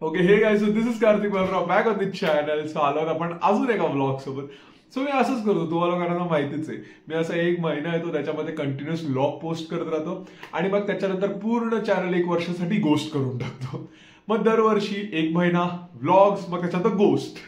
Okay, hey guys, so this is Kartik Balrao back on the channel. So आलो आपण अजून एका व्लॉग सोबत. सो मी असंच करतो, तुम्हाला लोकांना माहितीच आहे, मी असा 1 महिना येतो त्याच्यामध्ये कंटिन्युअस व्लॉग पोस्ट करत राहतो आणि मग त्याच्यानंतर पूर्ण चॅनल 1 वर्षासाठी गोस्ट करून टाकतो. मग दरवर्षी 1 महिना व्लॉग्स, मग त्याच्यानंतर गोस्ट.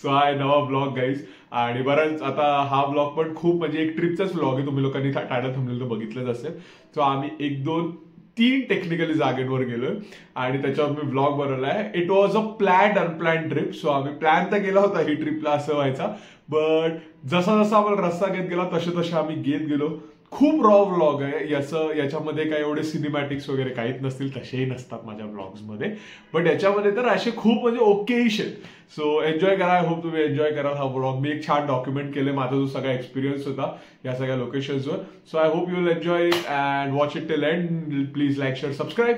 सो हा आहे नवा व्लॉग गाईज. आणि बराच आता हा व्लॉग पण खूप म्हणजे एक ट्रिपचाच व्लॉग आहे. तुम्ही लोकांनी टायटल थंबनेल तर बघितलंच असेल. सो आम्ही 1, 2, 3 टेक्निकली जागेवर गेलोय आणि त्याच्यावर मी व्लॉग बनवलाय. It was a planned unplanned trip. So आम्ही प्लॅन तर केला होता ही ट्रिपला असं व्हायचा, बट जसा जसा आम्हाला रस्ता घेत गेला तसे तसे आम्ही घेत गेलो. खूप रॉ व्लॉग आहे याच्यामध्ये काही एवढे सिनेमॅटिक्स वगैरे काहीच नसतील, तसेही नसतात माझ्या व्लॉग्समध्ये, बट याच्यामध्ये तर असे खूप म्हणजे ओकेशन. सो एन्जॉय करा. आय होप तुम्ही एन्जॉय कराल हा व्लॉग. मी एक छान डॉक्युमेंट केले माझा जो सगळा एक्सपिरियन्स होता या सगळ्या लोकेशन्सवर. So I hope you will enjoy it and watch it till end. Please like, share, subscribe.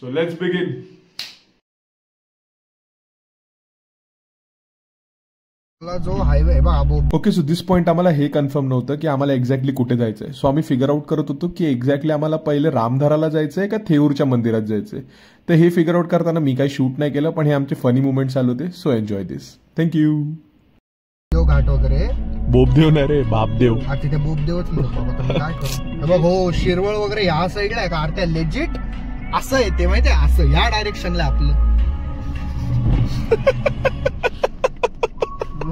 So let's begin. जो highway okay, so this point आम्हाला हे कन्फर्म नव्हतं की आम्हाला एक्झॅक्टली कुठे जायचंय. सो आम्ही फिगर आउट करत होतो की एक्झॅक्टली आम्हाला पहिले रामधाराला जायचंय का थेऊरच्या मंदिरात जायचंय. तर हे फिगर आउट करताना मी काही शूट नाही केलं, पण हे आमचे फनी मुवमेंट चालू होते. सो एन्जॉय दिस. थँक्यू. घाट वगैरे बोबदेव नाही रे, बापदेव. तिथे बोबदेवच काय करू बघ. हो, शिरवळ वगैरे ह्या साईडला आहे का आरत्या लेजिट असं येते माहितीये, असं या डायरेक्शनला आपलं.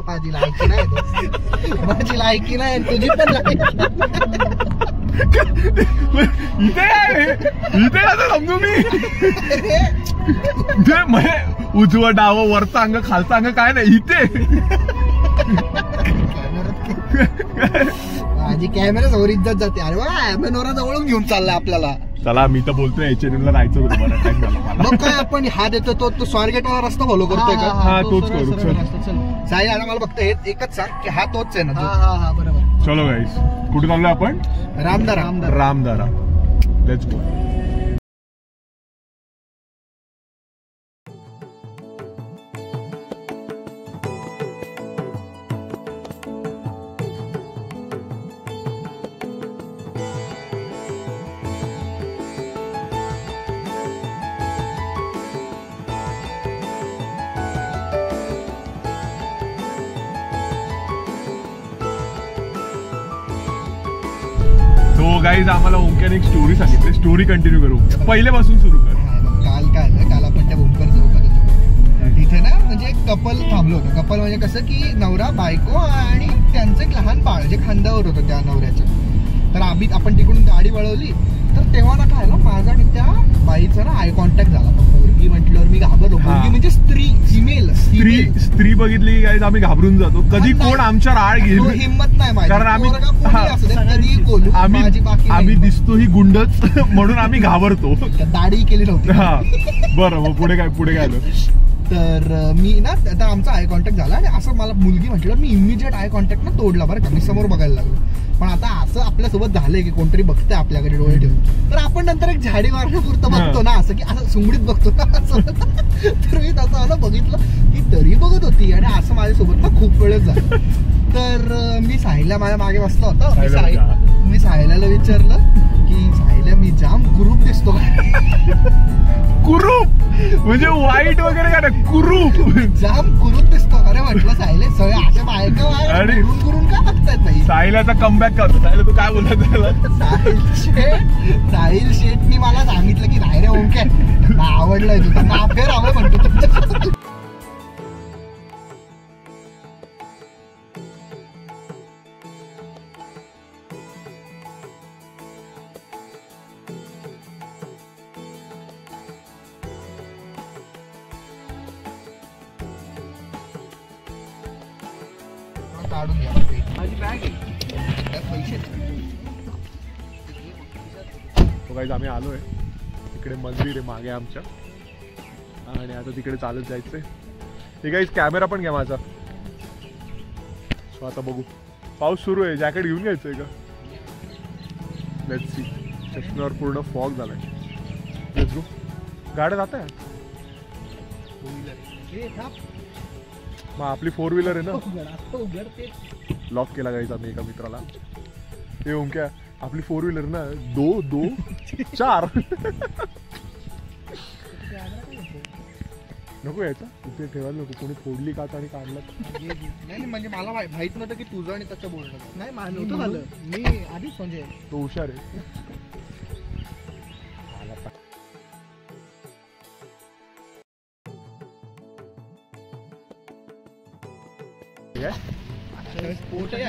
माझी लायकी नाही, माझी लायकी नाही, तुझी पण लायकी. इथे असं समजू मी उजवं डावं वरचा अंग खालचा अंग काय नाही इथे. माझी कॅमेरा समोर इज्जत जाते. अरे वा, मेनोरा जवळून घेऊन चाललाय आपल्याला. चला, मी तर बोलतोय H&M ला जायचं होतं. बरं टाइम झाला. मग काय आपण हा देतो तो स्वारगेट वाला रस्ता फॉलो करतोय का? हा, तोच करू. साई आता मला फक्त एकच सांग की हा तोच आहे ना? हा बरोबर. चलो गाईस, कुठे चाललोय आपण? रामधारा. Let's go. तो गाईज आम्हाला ओंक्याने एक स्टोरी सांगितली. स्टोरी कंटिन्यू करू, पहिल्यापासून सुरू कर. काल काय झालं, काल आपण त्या ओंकार चौकात होतो. तिथे ना म्हणजे एक कपल थांबलो होतो. कपल म्हणजे कसं की नवरा बायको आणि त्यांचं एक लहान बाळ जे खांद्यावर होतं त्या नवऱ्याचं. तर आपण तिकडून गाडी वळवली तर तेव्हा ना काय झालं, माझा आणि त्या बाईचा ना आय कॉन्टॅक्ट झाला. मुलगी म्हटल्यावर मी घाबरलो. मुलगी म्हणजे स्त्री, स्त्री बघितली की गाईज आम्ही घाबरून जातो. कधी कोण आमच्या आड घेईल हिंमत नाही माझी, कारण आम्ही दिसतो ही गुंडच म्हणून आम्ही घाबरतो. दाढी केली नव्हती. हा बरं, मग पुढे काय आलं. तर मी ना आता आमचा आय कॉन्टॅक्ट झाला आणि असं मला मुलगी म्हटलं, मी इमिजिएट आय कॉन्टॅक्ट ना तोडला बरं का. मी समोर बघायला लागलो. पण आता असं आपल्यासोबत झालंय की कोणतरी बघतंय आपल्याकडे डोळे ठेवून, तर आपण नंतर एक झाडी मारण्यापुरतं बघतो ना, असं की असं सुंगडीत बघतो ना असं. तर मी तसं आलं बघितलं की तरी बघत होती आणि असं माझ्यासोबत ना खूप वेळच झालं. तर मी साहिलला माझ्या मागे बसला होता. मी साहिलाला विचारलं की साहिला मी जाम कुरूप दिसतो का? कुरूप म्हणजे वाईट वगैरे का नाही, कुरूप जाम कुरूप दिसतो. अरे म्हटलं साहिले सगळे अशा बायका कुरून का बघतायत नाही. साहिलाचा कमबॅक करतो. साहिल तू काय बोलत त्याला? साहिल शेठनी मला सांगितलं की नाही रे ओंके, आवडलंय तुझं, नाफेर आवड म्हणतो. काढून घ्या माझी बॅग आहे, पैसे. तो गाईज आम्ही आलोय तिकडे, मंदिर आहे मागे आमच्या आणि आता तिकडे चालत जायचंय. हे गाईज कॅमेरा पण घ्या माझा. सो आता बघू, पाऊस सुरू आहे, जॅकेट घेऊन घ्यायचंय का? Let's see. चष्म्यावर पूर्ण फॉग झालाय. Let's go. गाड्या जात आहे. मग आपली 4 व्हीलर आहे ना. लॉक केला गाईज आम्ही एका मित्राला. हे ओंक्या, आपली 4 व्हीलर ना 2, 4 नको यायचा इथे ठेवायला नको, कोणी फोडली काच आणि काढला. नाही म्हणजे मला माहित नव्हतं की तुझं आणि त्याचं बोलणं. नाही नव्हतं झालं, मी आधीच म्हणजे तो हुशार आहे.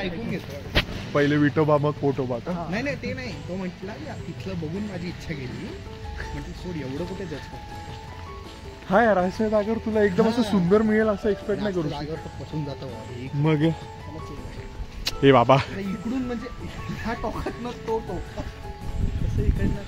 ऐकून घेतो पहिले विठोबा मग पोटोबा का? नाही ते नाही, तो म्हटला तिथलं बघून माझी इच्छा गेली, म्हणजे सोड एवढं कुठे जास्त. हा यार, अशा जागेवर तुला एकदम असं सुंदर मिळेल असं एक्सपेक्ट नाही करू. जागेवर पसून जातं मग हे बाबा इकडून म्हणजे ह्या टोकात ना तो टोक असं इकडनं.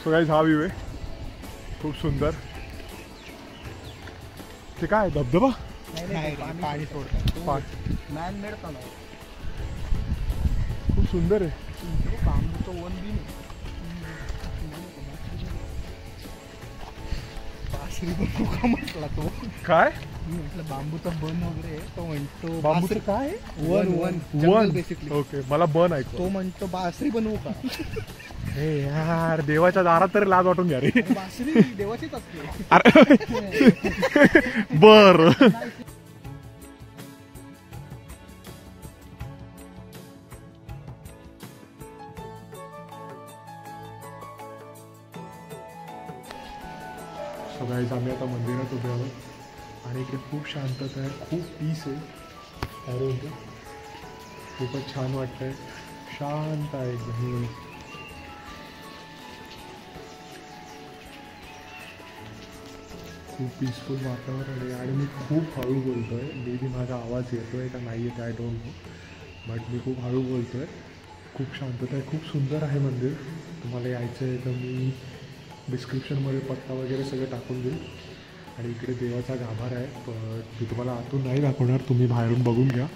सो गाईज हा व्ह्यू आहे, खूप सुंदर. ते काय धबधबा? पाणी सोडतात, मॅन मेड तलाव. खूप सुंदर आहे. बांबूचं वन बी म्हटला तो. काय म्हटलं बांबूचा बन वगैरे, तो म्हणतो बांबूचं काय? One basically. ओके, मला बन ऐकतो. तो म्हणतो बासरी बनवू का? हे यार, देवाच्या दारात तरी लाज वाटून घ्या रे. बासरी देवाचीच असते. बर. सो गाईज आम्ही आता मंदिरात उभे आहोत आणि इकडे खूप शांतता आहे, खूप पीस आहे. अरे खूपच छान वाटतंय, शांत आहे एकदम. खूप पीसफुल वातावरण आहे आणि मी खूप हळू बोलतो आहे. मे बी माझा आवाज येतो आहे का नाही येत आय डोंट नो, बट मी खूप हळू बोलतो आहे. खूप शांतता आहे, खूप सुंदर आहे मंदिर. तुम्हाला यायचं आहे तर मी डिस्क्रिप्शनमध्ये पत्ता वगैरे सगळं टाकून देईल. आणि इकडे देवाचा गाभारा आहे, पण मी तुम्हाला आतून नाही दाखवणार, तुम्ही बाहेरून बघून घ्या.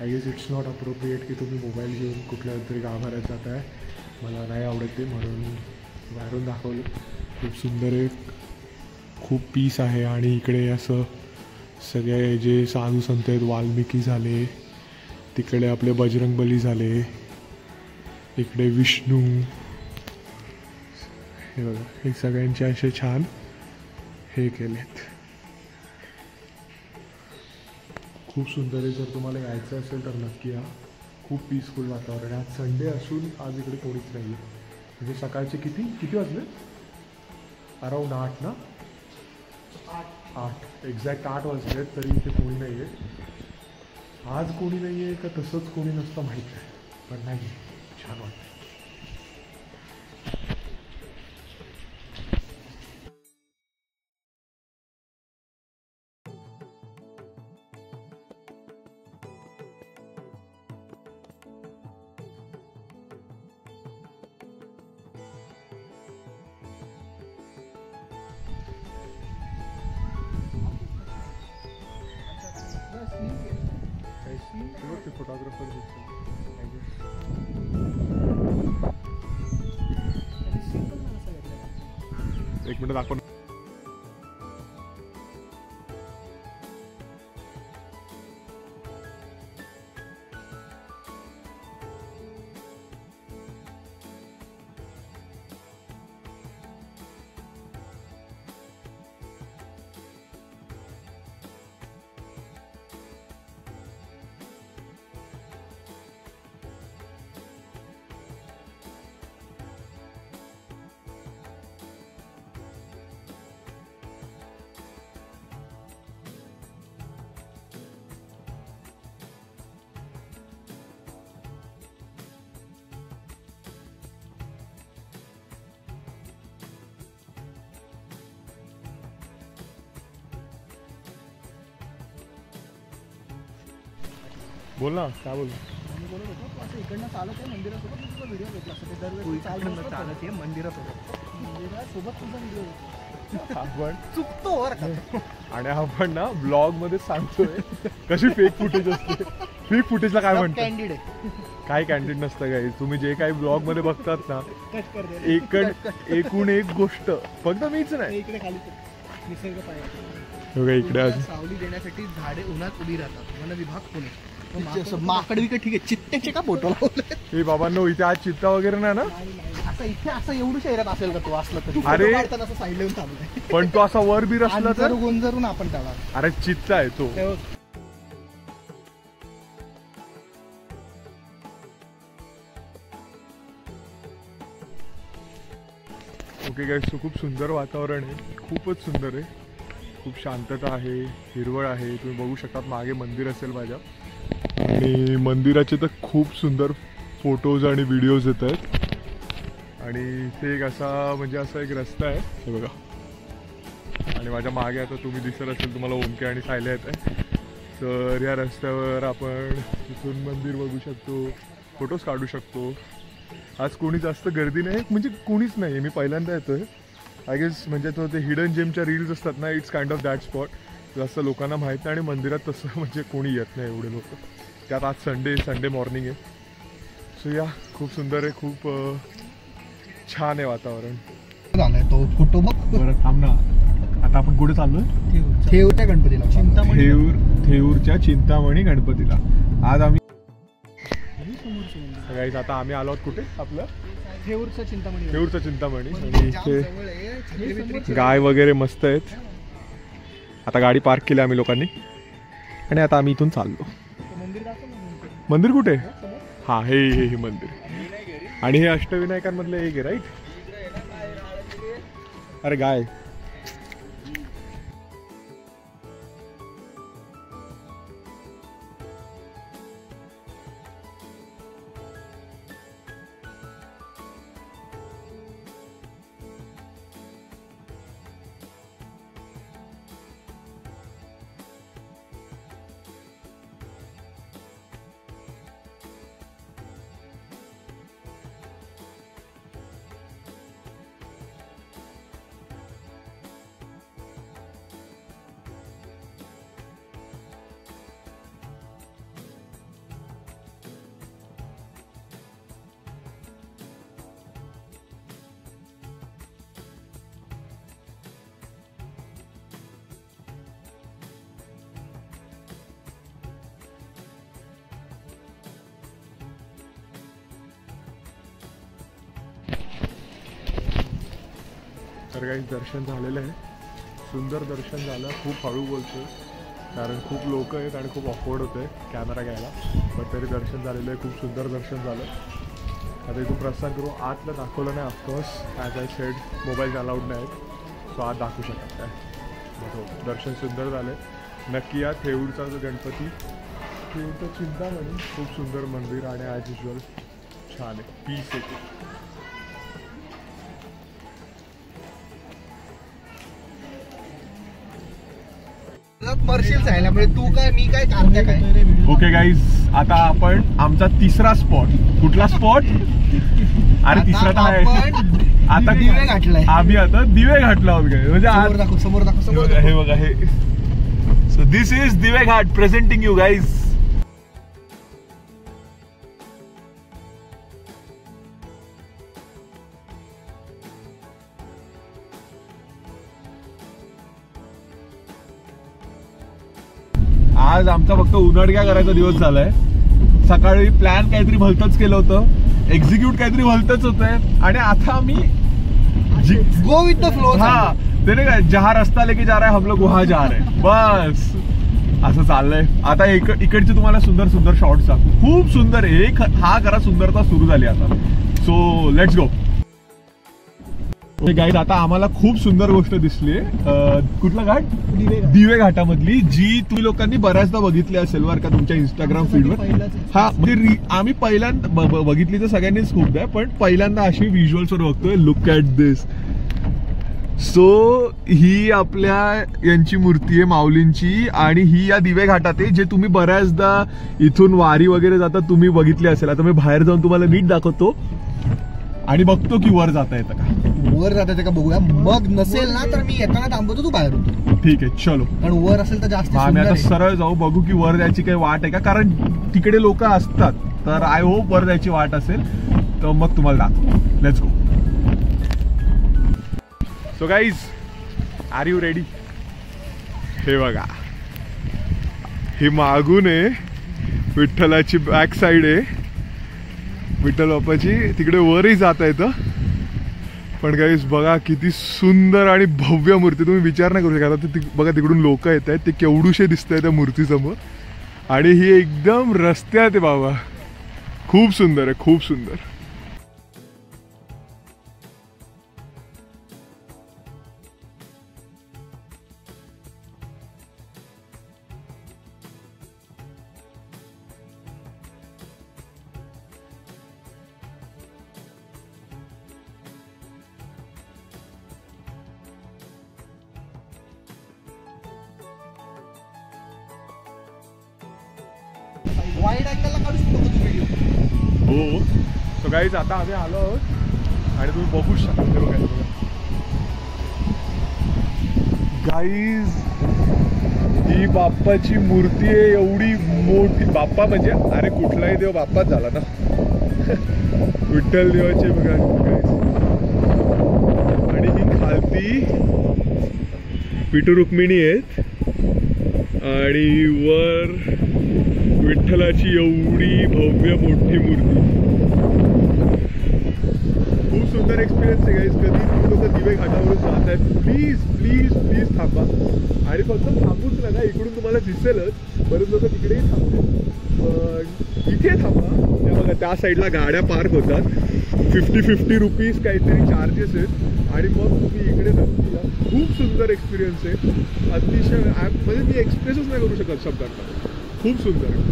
I guess it's not appropriate की तुम्ही मोबाईल घेऊन कुठल्या तरी गाभाऱ्यात जात आहे, मला नाही आवडत ते, म्हणून बाहेरून दाखवलं. खूप सुंदर आहे, खूप पीस आहे. आणि इकडे असं सगळे जे साधू संत आहेत, वाल्मिकी झाले, तिकडे आपले बजरंगबली झाले, इकडे विष्णू, हे बघा, हे सगळ्यांचे असे छान हे केलेत. खूप सुंदर आहे. जर तुम्हाला यायचं असेल तर नक्की या. खूप पीसफुल वातावरण आहे. आज संडे असून आज इकडे कोणीच नाही आहे. म्हणजे सकाळचे किती वाजले? अराउंड 8 ना? 8 एक्झॅक्ट 8 वाजले तरी इथे कोणी नाही आहे. आज कोणी नाही आहे का तसंच कोणी नसतं माहीत आहे, पण नाही, छान वाटतं. फोटोग्राफर एक मिनिट दाखव. बोल ना, काय बोल? मी बोलत होतो तू असं इकडनं चालत आहे मंदिरासोबत, मी तुझा व्हिडिओ घेतला असं. ते दरवेळी चालत आहे मंदिरासोबत तुझा व्हिडिओ आपण चुकतो बरं का. आणि आपण ना ब्लॉग मध्ये सांगतोय कशी फेक फुटेज असते. फेक फुटेजला काय म्हणतात? कॅन्डिड आहे. काय कॅन्टीन नसतं काही. तुम्ही जे काही ब्लॉग मध्ये बघतात ना एकूण एक गोष्ट फक्त मीच नाही. इकडे खाली निसर्ग बघा इकडे सावली देण्यासाठी झाडे उन्हात उभी राहतात. वन विभाग पुणे. माकड विकड ठीक आहे. चित्त्याचे का फोटो लावले हे बाबांनो इथे आज चित्ता वगैरे नाही ना. आता इथे असं एवढं शहरात असेल का तो असला तरी. अरे असं साईड लावून चालू पण तो असा वर बीर असला तर गोंजरून आपण त्याला. अरे चित्ता आहे तो. ओके गाईस, सो खूप सुंदर वातावरण आहे. खूपच सुंदर आहे. खूप शांतता आहे, हिरवळ आहे. तुम्ही बघू शकता मागे मंदिर असेल माझ्या. आणि मंदिराचे तर खूप सुंदर फोटोज आणि व्हिडिओज येत आहेत. आणि इथे एक असा म्हणजे असा एक रस्ता आहे हे बघा. आणि माझ्या मागे आता तुम्ही दिसत असेल तुम्हाला ओमके आणि सायल्या येत आहे. तर या रस्त्यावर आपण तिथून मंदिर बघू शकतो, फोटोज काढू शकतो. आज कोणी जास्त गर्दी नाही, म्हणजे कोणीच नाही आहे. मी पहिल्यांदा येतोय. आय गेस म्हणजे तो ते हिडन जेमच्या रील्स असतात ना, it's kind of that spot. जास्त लोकांना माहीत नाही आणि मंदिरात तसं म्हणजे कोणी येत नाही एवढे लोक. त्यात आज संडे मॉर्निंग आहे. सो या खूप सुंदर आहे, खूप छान आहे वातावरण. झालाय तो फोटो बघ. बरं थांब ना, आता आपण कुठे चाललोय? थेऊरच्या गणपतीला. थेऊरच्या चिंतामणी गणपतीला. आज आम्ही गाईस आता आम्ही आलो आहोत कुठे? आपलं थेऊरच्या चिंतामणी. आणि इथे गाय वगैरे मस्त आहेत. आता गाडी पार्क केली आम्ही लोकांनी आणि आता आम्ही इथून चाललो. मंदिर कुठे? हा हे मंदिर. आणि हे अष्टविनायकांमधलं एक आहे राईट? अरे गाय. तर काही दर्शन झालेलं आहे. सुंदर दर्शन झालं. खूप हळू बोलतोय कारण खूप लोक आहेत आणि खूप ऑकवर्ड होतंय कॅमेरा घ्यायला. पण तरी दर्शन झालेलं आहे. खूप सुंदर दर्शन झालं. आता इथून प्रस्थान करू. आतलं दाखवलं नाही of course, as I said mobile allowed नाही. सो आत दाखवू शकत काय. दर्शन सुंदर झालं. नक्की या थेऊरचा जो गणपती, थेऊरचं चिंतामणी खूप सुंदर मंदिर आणि ॲज युजल छान आहे. पीस येते. तू काय मी काय करते काय. ओके गाईज, आता आपण आमचा तिसरा स्पॉट. कुठला स्पॉट? अरे तिसरा तर आहे. आता दिवे घातलाय आम्ही. आता दिवे घाटला आहोत काय म्हणजे समोर दाखव. हे बघा हे. So this is Dive Ghat presenting you guys. आज आमचा फक्त उन्हाळ्या करायचा दिवस झालाय. सकाळी प्लॅन काहीतरी भलतंच केलं होतं, एक्झिक्यूट काहीतरी भलतंच होतंय आणि आता आम्ही गो विथ द फ्लो. हा ते नाही का, जहा रस्ता लेके जा रहा है हम लोग वहां जा रहे हैं, बस असं चाललंय. आता इकडचे तुम्हाला सुंदर सुंदर शॉट्स दाखवू. खूप सुंदर आहे. हा खरा सुंदरता सुरू झाली आता. So let's go. गाईड आता आम्हाला खूप सुंदर गोष्ट दिसली. कुठला घाट? दिवे घाटामधली, जी तुम्ही लोकांनी बऱ्याचदा बघितली असेल बरं का तुमच्या इंस्टाग्राम फीडवर. हा म्हणजे आम्ही पहिल्यांदा बघितली तर सगळ्यांनीच खूप आहे, पण पहिल्यांदा अशी व्हिज्युअल्स वर बघतोय. Look at this. सो ही आपल्या यांची मूर्ती आहे माऊलींची आणि ही या दिवे घाटात आहे, जे तुम्ही बऱ्याचदा इथून वारी वगैरे जाता तुम्ही बघितली असेल. आता मी बाहेर जाऊन तुम्हाला नीट दाखवतो आणि बघतो की वर जाता येतं का. वर जाता येतं का बघूया. मग नसेल ना तर मी येताना थांबवतो, तू बाहेर होतो. ठीक आहे चलो. कारण वर असेल तर जास्त आम्ही आता सरळ जाऊ, बघू की वर जायची काही वाट आहे का, कारण तिकडे लोक असतात तर आय होप वर जायची वाट असेल तर मग तुम्हाला दाखवतो. Let's go. So guys, are you ready? हे बघा, ही मागून आहे विठ्ठलाची बॅक साईड आहे, विठ्ठल बाप्पाची. तिकडे वरही जाता येतं. पण गाईज बघा किती सुंदर आणि भव्य मूर्ती. तुम्ही विचार नाही करू शकता. बघा तिकडून लोक येत आहेत, ते केवढूशे दिसत आहेत त्या मूर्तीसमोर. आणि ही एकदम रस्त्यात आहे बाबा. खूप सुंदर आहे, खूप सुंदर. वाईड अँगलला काढू शकतो व्हिडिओ. हो. सो गाईज, आता आम्ही आलो आहोत आणि तुम्ही बघू शकता. बघा गाईज, ही बाप्पाची मूर्ती आहे एवढी मोठी. बाप्पा म्हणजे अरे कुठलाही देव बाप्पाच झाला ना. विठ्ठल देवाचे बघा गाईज. आणि ही खालती विठू रुक्मिणी आहेत आणि वर विठ्ठलाची एवढी भव्य मोठी मूर्ती. खूप सुंदर एक्सपिरियन्स आहे गाईज. कधी तुम्ही लोक दिवे घाटावरून जात आहेत, प्लीज प्लीज प्लीज थांबा. आणि फक्त थांबूच नका, इकडून तुम्हाला दिसेलच बरेच लोक तिकडेही थांबतात. इथे थांबा. त्या बघा त्या साईडला गाड्या पार्क होतात. 50 रुपीज काहीतरी चार्जेस आहेत. आणि मग तुम्ही इकडे नक्की या. खूप सुंदर एक्सपिरियन्स आहे. अतिशय म्हणजे मी एक्सप्रेसच नाही करू शकत शब्दांना. खूप सुंदर आहे.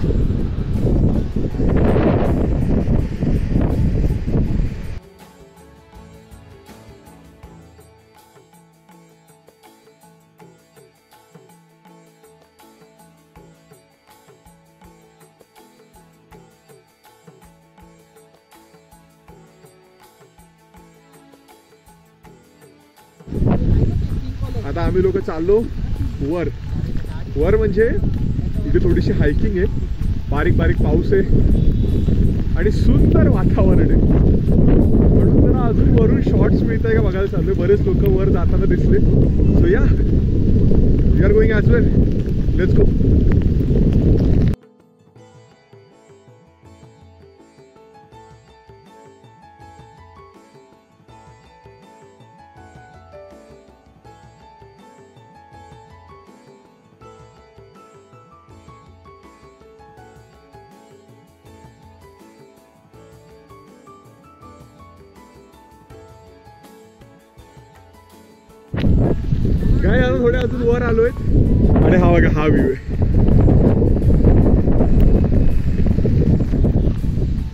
आता आम्ही लोक चाललो वर. वर म्हणजे इथे थोडीशी हायकिंग आहे. बारीक बारीक पाऊस आहे आणि सुंदर वातावरण आहे. म्हणून जरा अजून वरून शॉर्ट्स मिळत आहे का बघायला चाललोय. बरेच लोक वर जाताना दिसले. So yeah, we are going as well. Let's go. काय आता थोडे अजून वर आलोय आणि हा बघा हा व्ह्यू आहे.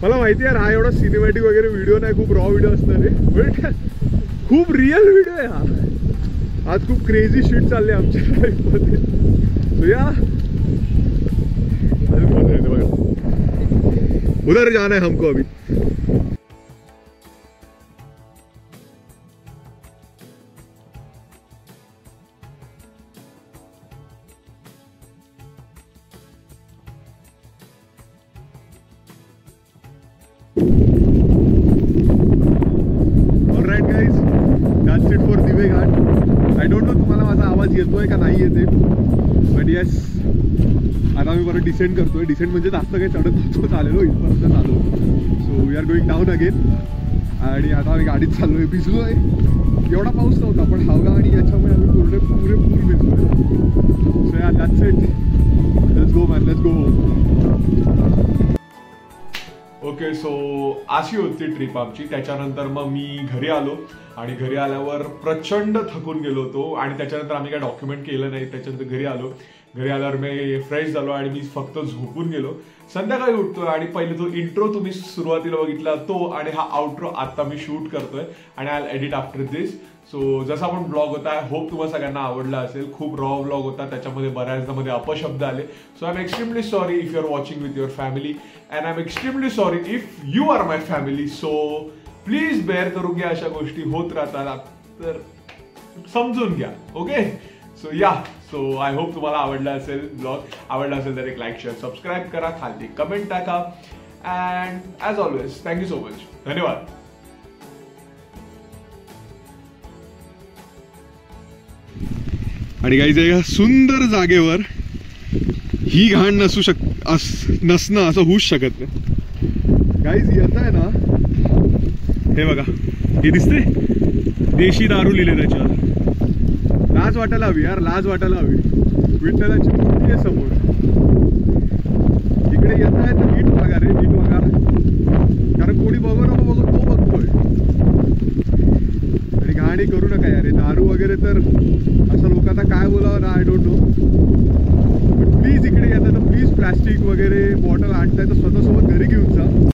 मला माहिती आहे हा एवढा सिनेमॅटिक वगैरे व्हिडिओ नाही, खूप रॉ व्हिडिओ असणार आहे. बट खूप रिअल व्हिडिओ आहे हा. आज खूप क्रेझी शूट चालले आमच्या लाईफमध्ये. सो या, उधर जाना है हमको अभी. All right guys, that's it for Dive Ghat. I don't know तुम्हाला माझा आवाज येतोय का नाही येते. बट येस, आता मी परत डिसेंड करतोय. डिसेंड म्हणजे जास्त काही चढत नव्हतो, चाललो इथपर्यंत चालू. So we are going down again. आणि आता आम्ही गाडीत चाललोय. भिजलोय. एवढा पाऊस नव्हता पण हवा आणि याच्यामुळे आम्ही पुरेपूर भिजलोय. सो या, that's it. Let's go man, let's go. Okay, so अशी होती ट्रिप आमची. त्याच्यानंतर मग मी घरी आलो आणि घरी आल्यावर प्रचंड थकून गेलो होतो. आणि त्याच्यानंतर आम्ही काय डॉक्युमेंट केलं नाही. त्याच्यानंतर घरी आलो. घरी आल्यावर मी फ्रेश झालो आणि मी फक्त झोपून गेलो. संध्याकाळी उठतोय आणि पहिले तो इंट्रो तुम्ही सुरुवातीला बघितला तो आणि हा आउट्रो आता मी शूट करतोय आणि I edit after this. So जसा पण ब्लॉग होता, आय होप तुम्हाला सगळ्यांना आवडला असेल. खूप रॉ ब्लॉग होता, त्याच्यामध्ये बऱ्याचदा मध्ये अपशब्द आले. So I am extremely sorry if you are watching with your family and I am extremely sorry if you are my family. So please bear करून घ्या, अशा गोष्टी होत राहतात तर समजून घ्या. Okay, so yeah, so I hope तुम्हाला आवडला असेल ब्लॉग. आवडला असेल तर एक लाईक शेअर सबस्क्राईब करा, खाली कमेंट टाका and as always thank you so much. धन्यवाद. आणि गाईज या सुंदर जागेवर ही घाण नसणं असं होऊच शकत नाही. गाईज येत आहे ना, हे बघा, हे दिसते देशी दारू लिहिले त्याच्यावर. लाज वाटायला हवी यार, लाज वाटायला हवी. विठ्ठलाची मूर्ती आहे समोर. इकडे येत आहे तर नीट बघा रे, नीट बघा, कारण कोणी बघू नको बघू, तो बघतोय. आणि घाणी करू नका यार, दारू वगैरे तर असं लोकांना काय बोलावं ना, आय डोंट नो. पण प्लीज इकडे येतात तर प्लीज प्लॅस्टिक वगैरे बॉटल आणताय तर स्वतःसोबत घरी घेऊन जा.